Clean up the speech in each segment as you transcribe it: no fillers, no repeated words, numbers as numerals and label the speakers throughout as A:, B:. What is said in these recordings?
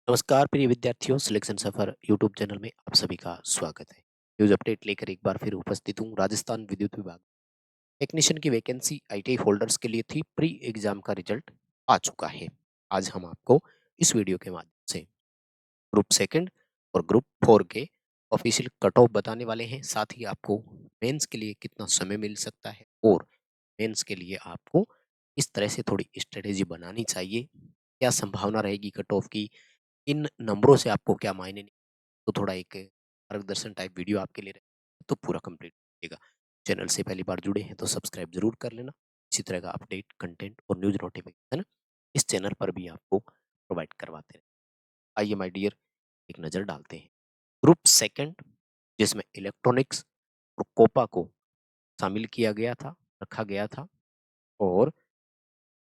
A: नमस्कार प्रिय विद्यार्थियों, सिलेक्शन सफर यूट्यूब चैनल में आप सभी का स्वागत है। न्यूज अपडेट लेकर एक बार फिर उपस्थित हूँ। राजस्थान विद्युत विभाग टेक्नीशियन की वैकेंसी आईटीआई होल्डर्स के लिए थी। प्री एग्जाम का रिजल्ट आ चुका है। आज हम आपको इस वीडियो के माध्यम से ग्रुप सेकंड और ग्रुप 4 के ऑफिशियल कट ऑफ बताने वाले हैं। साथ ही आपको मेंस के लिए कितना समय मिल सकता है और मेंस के लिए आपको इस तरह से थोड़ी स्ट्रेटेजी बनानी चाहिए। क्या संभावना रहेगी कट ऑफ की, इन नंबरों से आपको क्या मायने नहीं, तो थोड़ा एक मार्गदर्शन टाइप वीडियो आपके लिए रहेगा, तो पूरा कंप्लीट करिएगा। चैनल से पहली बार जुड़े हैं तो सब्सक्राइब जरूर कर लेना। इसी तरह का अपडेट कंटेंट और न्यूज नोटिफिकेशन इस चैनल पर भी आपको प्रोवाइड करवाते हैं। आइए माय डियर, एक नज़र डालते हैं। ग्रुप सेकंड, जिसमें इलेक्ट्रॉनिक्स और कोपा को शामिल किया गया था, रखा गया था। और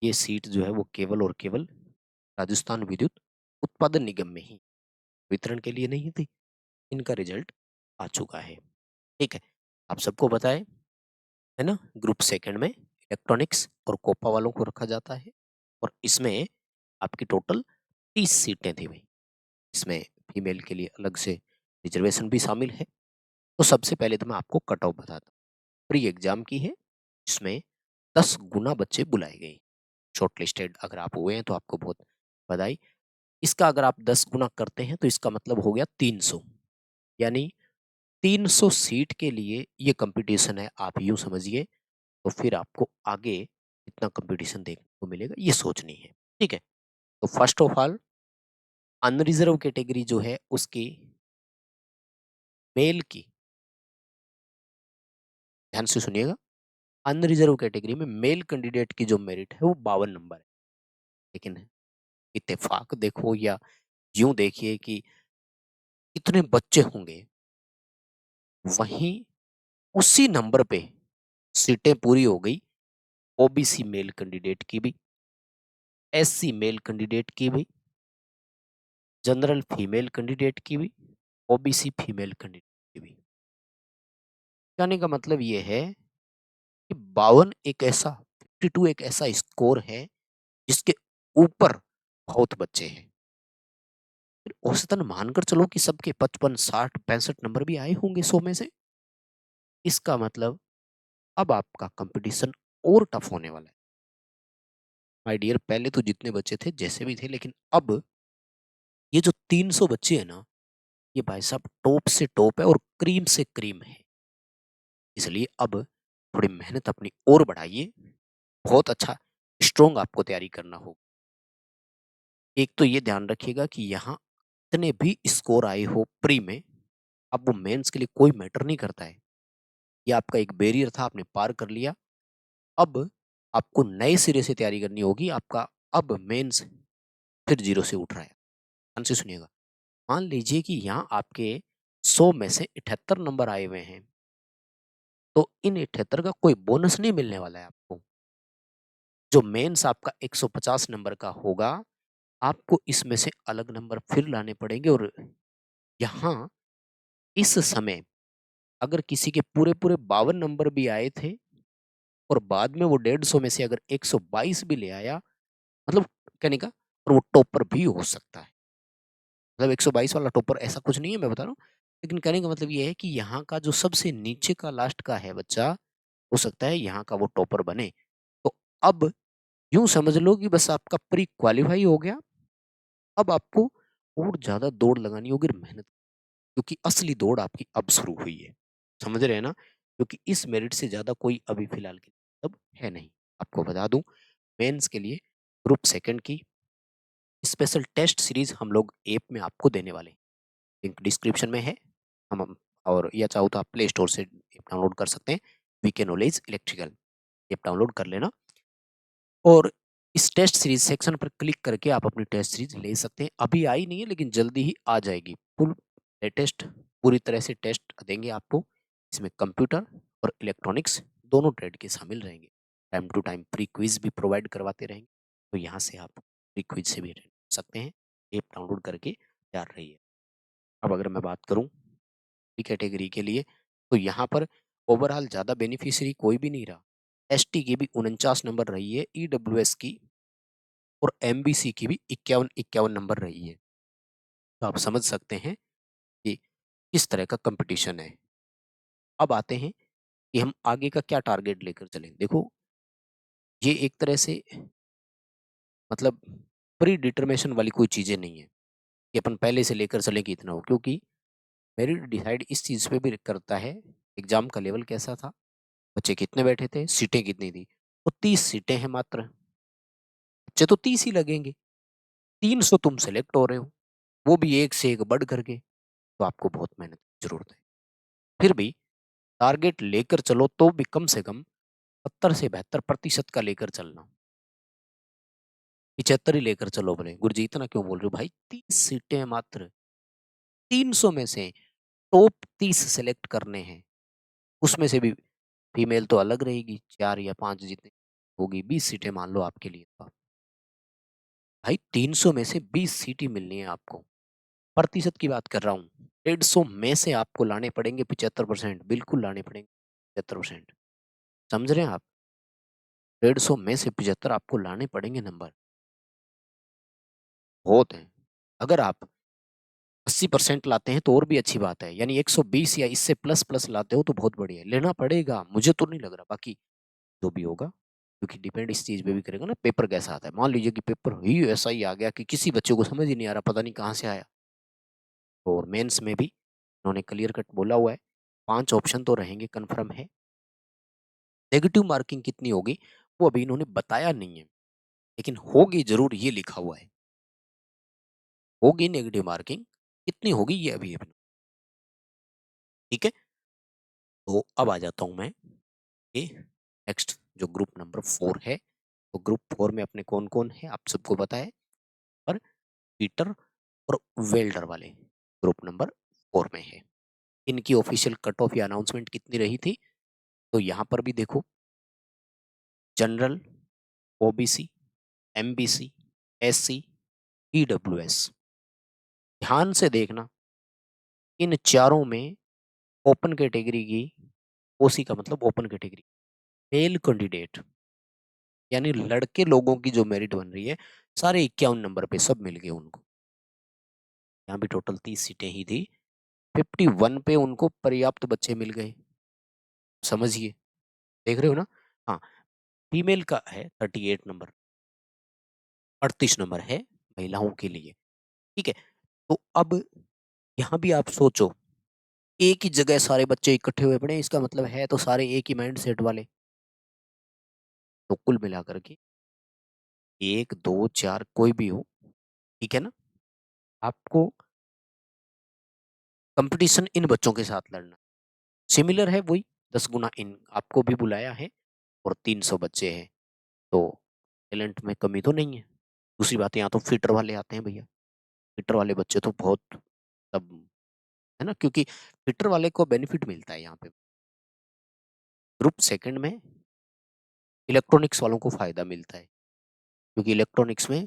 A: ये सीट जो है वो केवल और केवल राजस्थान विद्युत उत्पादन निगम में ही वितरण के लिए नहीं थी। इनका रिजल्ट आ चुका है। ठीक है, आप सबको पता है ना। ग्रुप सेकंड में इलेक्ट्रॉनिक्स और कोपा वालों को रखा जाता है और इसमें आपकी टोटल 30 सीटें थी भाई। इसमें फीमेल के लिए अलग से रिजर्वेशन भी शामिल है। तो सबसे पहले तो मैं आपको कट ऑफ बताता हूँ। प्री एग्जाम की है, इसमें 10 गुना बच्चे बुलाए गए। शॉर्ट लिस्टेड अगर आप हुए हैं तो आपको बहुत बधाई। इसका अगर आप 10 गुना करते हैं तो इसका मतलब हो गया 300, यानी 300 सीट के लिए ये कंपटीशन है। आप यूं समझिए, तो फिर आपको आगे कितना कंपटीशन देखने को मिलेगा ये सोचनी है। ठीक है, तो first of all unreserved category जो है उसकी मेल की, ध्यान से सुनिएगा, अनरिजर्व कैटेगरी में मेल कैंडिडेट की जो मेरिट है वो 52 नंबर है। लेकिन इत्तेफाक देखो या यूं देखिए कि इतने बच्चे होंगे, वहीं उसी नंबर पे सीटें पूरी हो गई ओबीसी मेल कैंडिडेट की भी, एससी मेल कैंडिडेट की भी, जनरल फीमेल कैंडिडेट की भी, ओबीसी फीमेल कैंडिडेट की भी। कहने का मतलब ये है कि 52 एक ऐसा 52 एक ऐसा स्कोर है जिसके ऊपर बहुत बच्चे हैं। फिर औसतन मानकर चलो कि सबके 55 60 65 नंबर भी आए होंगे 100 में से। इसका मतलब अब आपका कंपटीशन और टफ होने वाला है। माय डियर, पहले तो जितने बच्चे थे जैसे भी थे, लेकिन अब ये जो 300 बच्चे हैं ना, ये भाई साहब टॉप से टॉप है और क्रीम से क्रीम है। इसलिए अब थोड़ी मेहनत अपनी और बढ़ाइए। बहुत अच्छा स्ट्रोंग आपको तैयारी करना होगा। एक तो ये ध्यान रखिएगा कि यहाँ इतने भी स्कोर आए हो प्री में, अब वो मेंस के लिए कोई मैटर नहीं करता है। ये आपका एक बैरियर था, आपने पार कर लिया। अब आपको नए सिरे से तैयारी करनी होगी। आपका अब मेंस फिर जीरो से उठ रहा है। ध्यान से सुनिएगा। मान लीजिए कि यहाँ आपके 100 में से 78 नंबर आए हुए हैं, तो इन 78 का कोई बोनस नहीं मिलने वाला है आपको। जो मेंस आपका 150 नंबर का होगा, आपको इसमें से अलग नंबर फिर लाने पड़ेंगे। और यहाँ इस समय अगर किसी के पूरे पूरे 52 नंबर भी आए थे और बाद में वो 150 में से अगर 122 भी ले आया, मतलब कहने का, और वो टॉपर भी हो सकता है। मतलब 122 वाला टॉपर ऐसा कुछ नहीं है, मैं बता रहा हूँ। लेकिन कहने का मतलब ये है कि यहाँ का जो सबसे नीचे का लास्ट का है बच्चा, हो सकता है यहाँ का वो टॉपर बने। तो अब यूं समझ लो कि बस आपका प्री क्वालिफाई हो गया। अब आपको और ज्यादा दौड़ लगानी होगी और मेहनत, क्योंकि असली दौड़ आपकी अब शुरू हुई है। समझ रहे हैं ना, क्योंकि इस मेरिट से ज्यादा कोई अभी फिलहाल के लिए अब है नहीं। आपको बता दूं, मेंस के लिए ग्रुप सेकंड की स्पेशल टेस्ट सीरीज हम लोग ऐप में आपको देने वाले हैं। लिंक डिस्क्रिप्शन में है। हम और या चाहो तो आप प्ले स्टोर से ऐप डाउनलोड कर सकते हैं। VK knowledge electrical app download कर लेना और इस टेस्ट सीरीज सेक्शन पर क्लिक करके आप अपनी टेस्ट सीरीज ले सकते हैं। अभी आई नहीं है लेकिन जल्दी ही आ जाएगी। फुल लेटेस्ट पूरी तरह से टेस्ट देंगे आपको। इसमें कंप्यूटर और इलेक्ट्रॉनिक्स दोनों ट्रेड के शामिल रहेंगे। Time to time pre quiz भी प्रोवाइड करवाते रहेंगे, तो यहाँ से आप प्री क्विज से भी अटेंड कर सकते हैं। ऐप डाउनलोड करके तैयार रहिए। अब अगर मैं बात करूँ कैटेगरी के लिए, तो यहाँ पर ओवरऑल ज़्यादा बेनिफिशियरी कोई भी नहीं रहा। एसटी की भी 49 नंबर रही है, ईडब्ल्यूएस की और एमबीसी की भी 51 51 नंबर रही है। तो आप समझ सकते हैं कि किस तरह का कंपटीशन है। अब आते हैं कि हम आगे का क्या टारगेट लेकर चलें। देखो, ये एक तरह से मतलब प्री डिटर्मिनेशन वाली कोई चीज़ें नहीं है कि अपन पहले से लेकर चलें कि इतना हो, क्योंकि मेरिट डिसाइड इस चीज़ पे भी करता है एग्जाम का लेवल कैसा था, बच्चे कितने बैठे थे, सीटें कितनी थी। तो 30 सीटें हैं मात्र, बच्चे तो 30 ही लगेंगे, 300 तुम सेलेक्ट हो रहे हो, वो भी एक से एक बढ़ करके, तो आपको बहुत मेहनत की जरूरत है। फिर भी टारगेट लेकर चलो तो भी कम से कम 70 से 72% का लेकर चलना, 75 ही लेकर चलो। बोले गुरुजी इतना क्यों बोल रहे हो भाई, 30 सीटें हैं मात्र, 300 में से टॉप 30 सेलेक्ट करने हैं, उसमें से भी फीमेल तो अलग रहेगी, 4 या 5 जितनी होगी, 20 सीटें मान लो आपके लिए। तो भाई 300 में से 20 सीट ही मिलनी है आपको, प्रतिशत की बात कर रहा हूँ। 150 में से आपको लाने पड़ेंगे 75%, बिल्कुल लाने पड़ेंगे 75%। समझ रहे हैं आप? 150 में से 75 आपको लाने पड़ेंगे नंबर, बहुत है। अगर आप 80% लाते हैं तो और भी अच्छी बात है, यानी 120 या इससे प्लस प्लस लाते हो तो बहुत बढ़िया है। लेना पड़ेगा, मुझे तो नहीं लग रहा, बाकी जो भी होगा, क्योंकि डिपेंड इस चीज पे भी करेगा ना पेपर कैसा आता है। मान लीजिए कि पेपर ही ऐसा ही आ गया कि किसी बच्चे को समझ ही नहीं आ रहा, पता नहीं कहाँ से आया। और मेंस में भी उन्होंने क्लियर कट बोला हुआ है, 5 ऑप्शन तो रहेंगे, कन्फर्म है। नेगेटिव मार्किंग कितनी होगी वो अभी इन्होंने बताया नहीं है, लेकिन होगी जरूर, ये लिखा हुआ है, होगी नेगेटिव मार्किंग। कितनी होगी ये अभी अभी, ठीक है। तो अब आ जाता हूं मैं ये नेक्स्ट जो ग्रुप नंबर 4 है। तो ग्रुप 4 में अपने कौन कौन है आप सबको पता है, और पीटर और वेल्डर वाले ग्रुप नंबर 4 में है। इनकी ऑफिशियल कट ऑफ या अनाउंसमेंट कितनी रही थी, तो यहाँ पर भी देखो, general, OBC, MBC, SC, EWS, ध्यान से देखना, इन चारों में ओपन कैटेगरी की, ओसी का मतलब ओपन कैटेगरी, मेल कैंडिडेट यानी लड़के लोगों की जो मेरिट बन रही है, सारे 51 नंबर पे सब मिल गए उनको। यहाँ भी टोटल 30 सीटें ही थी, 51 पे उनको पर्याप्त बच्चे मिल गए। समझिए, देख रहे हो ना? हाँ, फीमेल का है 38 नंबर, 38 नंबर है महिलाओं के लिए, ठीक है। तो अब यहाँ भी आप सोचो, एक ही जगह सारे बच्चे इकट्ठे हुए पड़े, इसका मतलब है तो सारे एक ही माइंड सेट वाले। तो कुल मिलाकर के 1 2 4 कोई भी हो, ठीक है ना, आपको कंपटीशन इन बच्चों के साथ लड़ना सिमिलर है, वही 10 गुना इन आपको भी बुलाया है, और 300 बच्चे हैं, तो टैलेंट में कमी तो नहीं है। दूसरी बात, यहाँ तो फिटर वाले आते हैं भैया, फिटर वाले बच्चे तो बहुत तब है ना, क्योंकि फिटर वाले को बेनिफिट मिलता है यहाँ पे। ग्रुप सेकंड में इलेक्ट्रॉनिक्स वालों को फायदा मिलता है, क्योंकि इलेक्ट्रॉनिक्स में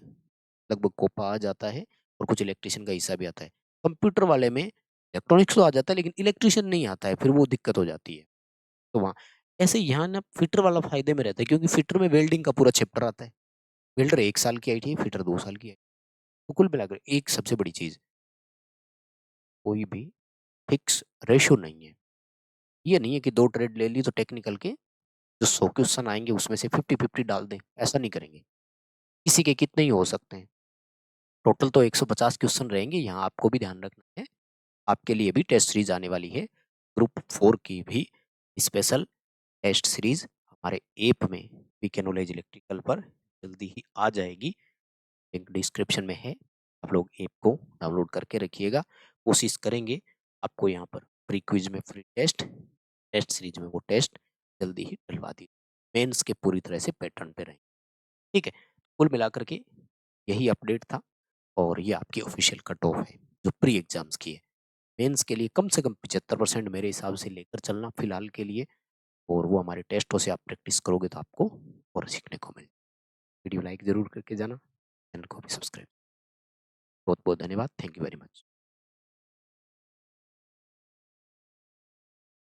A: लगभग कोपा आ जाता है और कुछ इलेक्ट्रिशियन का हिस्सा भी आता है। कंप्यूटर वाले में इलेक्ट्रॉनिक्स तो आ जाता है लेकिन इलेक्ट्रिशियन नहीं आता है, फिर वो दिक्कत हो जाती है। तो वहाँ ऐसे यहाँ ना फिटर वाला फायदे में रहता है, क्योंकि फिटर में वेल्डिंग का पूरा चैप्टर आता है। वेल्डर 1 साल की आई थी, फिटर 2 साल की है। तो कुल मिलाकर एक सबसे बड़ी चीज, कोई भी फिक्स रेशो नहीं है। ये नहीं है कि 2 ट्रेड ले ली तो टेक्निकल के जो 100 क्वेश्चन आएंगे उसमें से 50-50 डाल दें, ऐसा नहीं करेंगे। किसी के कितने ही हो सकते हैं, टोटल तो 150 क्वेश्चन रहेंगे। यहाँ आपको भी ध्यान रखना है, आपके लिए भी टेस्ट सीरीज आने वाली है, ग्रुप 4 की भी स्पेशल टेस्ट सीरीज हमारे ऐप में वीके नॉलेज इलेक्ट्रिकल पर जल्दी ही आ जाएगी, लिंक डिस्क्रिप्शन में है। आप लोग ऐप को डाउनलोड करके रखिएगा, कोशिश करेंगे आपको यहाँ पर प्री क्विज में फ्री टेस्ट, टेस्ट सीरीज में वो टेस्ट जल्दी ही डलवा दी, मेंस के पूरी तरह से पैटर्न पे रहें, ठीक है। कुल मिलाकर के यही अपडेट था, और ये आपकी ऑफिशियल कट ऑफ है जो प्री एग्जाम्स की है। मेंस के लिए कम से कम 75% मेरे हिसाब से लेकर चलना फिलहाल के लिए, और वो हमारे टेस्टों से आप प्रैक्टिस करोगे तो आपको और सीखने को मिले। वीडियो लाइक जरूर करके जाना, चैनल को भी सब्सक्राइब। बहुत बहुत धन्यवाद, थैंक यू वेरी मच।